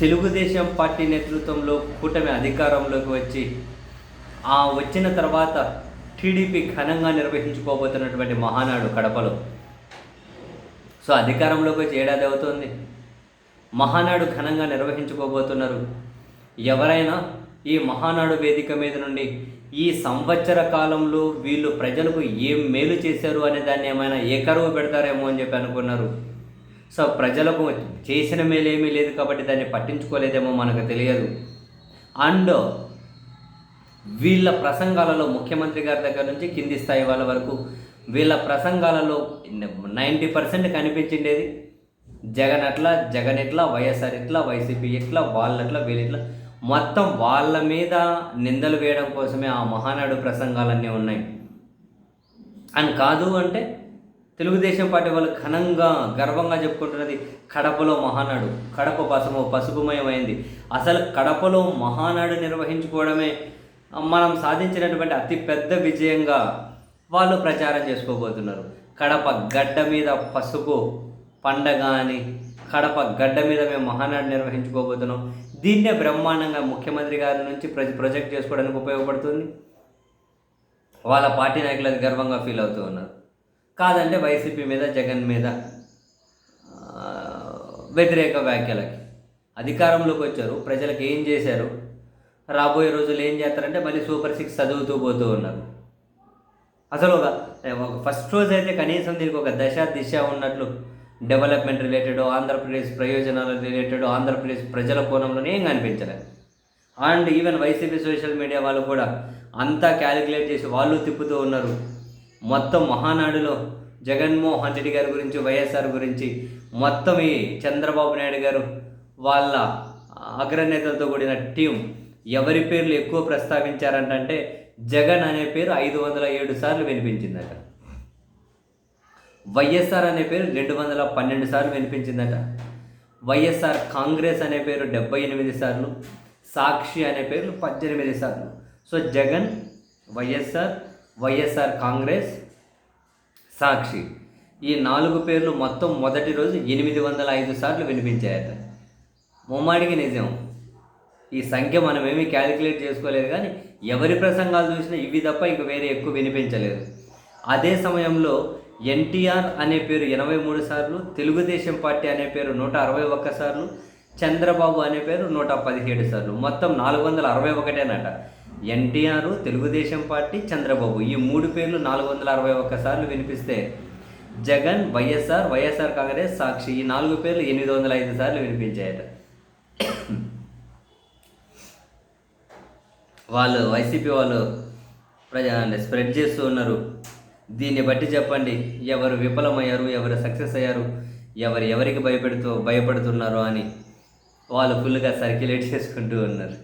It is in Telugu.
తెలుగుదేశం పార్టీ నేతృత్వంలో కూటమి అధికారంలోకి వచ్చి వచ్చిన తర్వాత టీడీపీ ఘనంగా నిర్వహించుకోబోతున్నటువంటి మహానాడు కడపలో. సో అధికారంలోకి వచ్చి ఏడాది అవుతుంది, మహానాడు ఘనంగా నిర్వహించుకోబోతున్నారు. ఎవరైనా ఈ మహానాడు వేదిక మీద నుండి ఈ సంవత్సర కాలంలో వీళ్ళు ప్రజలకు ఏం మేలు చేశారు అనే దాన్ని ఏమైనా ఏకరువు పెడతారేమో అని చెప్పి అనుకున్నారు. సో ప్రజలకు చేసిన మేలేమీ లేదు కాబట్టి దాన్ని పట్టించుకోలేదేమో మనకు తెలియదు. అండ్ వీళ్ళ ప్రసంగాలలో ముఖ్యమంత్రి గారి దగ్గర నుంచి కింది స్థాయి వాళ్ళ వరకు వీళ్ళ ప్రసంగాలలో 90% కనిపించిండేది జగన్ ఎట్లా, వైఎస్ఆర్ ఇట్లా, వైసీపీ ఇట్లా, వాళ్ళట్లా, వీళ్ళిట్లా, మొత్తం వాళ్ళ మీద నిందలు వేయడం కోసమే ఆ మహానాడు ప్రసంగాలన్నీ ఉన్నాయి. అండ్ కాదు అంటే తెలుగుదేశం పార్టీ వాళ్ళు ఘనంగా గర్వంగా చెప్పుకుంటున్నది కడపలో మహానాడు. కడప పసుపుమయమైంది. అసలు కడపలో మహానాడు నిర్వహించుకోవడమే మనం సాధించినటువంటి అతిపెద్ద విజయంగా వాళ్ళు ప్రచారం చేసుకోబోతున్నారు. కడప గడ్డ మీద పసుపు పండగ అని, కడప గడ్డ మీద మేము మహానాడు నిర్వహించుకోబోతున్నాం. దీన్నే బ్రహ్మాండంగా ముఖ్యమంత్రి గారి నుంచి ప్రొజెక్ట్ చేసుకోవడానికి ఉపయోగపడుతుంది. వాళ్ళ పార్టీ నాయకులు అది గర్వంగా ఫీల్ అవుతూ ఉన్నారు. కాదంటే వైసీపీ మీద, జగన్ మీద వ్యతిరేక వ్యాఖ్యలకి అధికారంలోకి వచ్చారు. ప్రజలకు ఏం చేశారు, రాబోయే రోజులు ఏం చేస్తారంటే మళ్ళీ సూపర్ 6 చదువుతూ పోతూ ఉన్నారు. అసలు ఒక ఫస్ట్ రోజు అయితే కనీసం దీనికి ఒక దిశ ఉన్నట్లు డెవలప్మెంట్ రిలేటెడ్, ఆంధ్రప్రదేశ్ ప్రయోజనాలు రిలేటెడ్, ఆంధ్రప్రదేశ్ ప్రజల కోణంలోనే ఏం కనిపించలేదు. And even YCP social media వాళ్ళు కూడా అంతా క్యాలిక్యులేట్ చేసి వాళ్ళు తిప్పుతూ ఉన్నారు. మొత్తం మహానాడులో జగన్మోహన్ రెడ్డి గారి గురించి, వైఎస్ఆర్ గురించి, మొత్తం ఈ చంద్రబాబు నాయుడు గారు వాళ్ళ అగ్రనేతలతో కూడిన టీం ఎవరి పేర్లు ఎక్కువ ప్రస్తావించారంటే జగన్ అనే పేరు 507 సార్లు వినిపించిందట, వైఎస్ఆర్ అనే పేరు 212 సార్లు వినిపించిందట, వైఎస్ఆర్ కాంగ్రెస్ అనే పేరు 78 సార్లు, సాక్షి అనే పేర్లు 18 సార్లు. సో జగన్, వైఎస్ఆర్ కాంగ్రెస్, సాక్షి, ఈ 4 పేర్లు మొత్తం మొదటి రోజు 805 సార్లు వినిపించాయట. ముమ్మాడికి నిజం. ఈ సంఖ్య మనం ఏమీ క్యాలిక్యులేట్ చేసుకోలేదు, కానీ ఎవరి ప్రసంగాలు చూసినా ఇవి తప్ప ఇంక వేరే ఎక్కువ వినిపించలేదు. అదే సమయంలో ఎన్టీఆర్ అనే పేరు 83 సార్లు, తెలుగుదేశం పార్టీ అనే పేరు 161 సార్లు, చంద్రబాబు అనే పేరు 117 సార్లు, మొత్తం 461 ఎన్టీఆర్, తెలుగుదేశం పార్టీ, చంద్రబాబు ఈ 3 పేర్లు 461 సార్లు వినిపిస్తే జగన్, వైఎస్ఆర్ కాంగ్రెస్, సాక్షి ఈ 4 పేర్లు 805 సార్లు వినిపించాయట. వాళ్ళు వైసీపీ వాళ్ళు స్ప్రెడ్ చేస్తూ ఉన్నారు. దీన్ని బట్టి చెప్పండి ఎవరు విఫలమయ్యారు, ఎవరు సక్సెస్ అయ్యారు, ఎవరికి భయపడుతున్నారు అని వాళ్ళు ఫుల్గా సర్క్యులేట్ చేసుకుంటూ ఉన్నారు.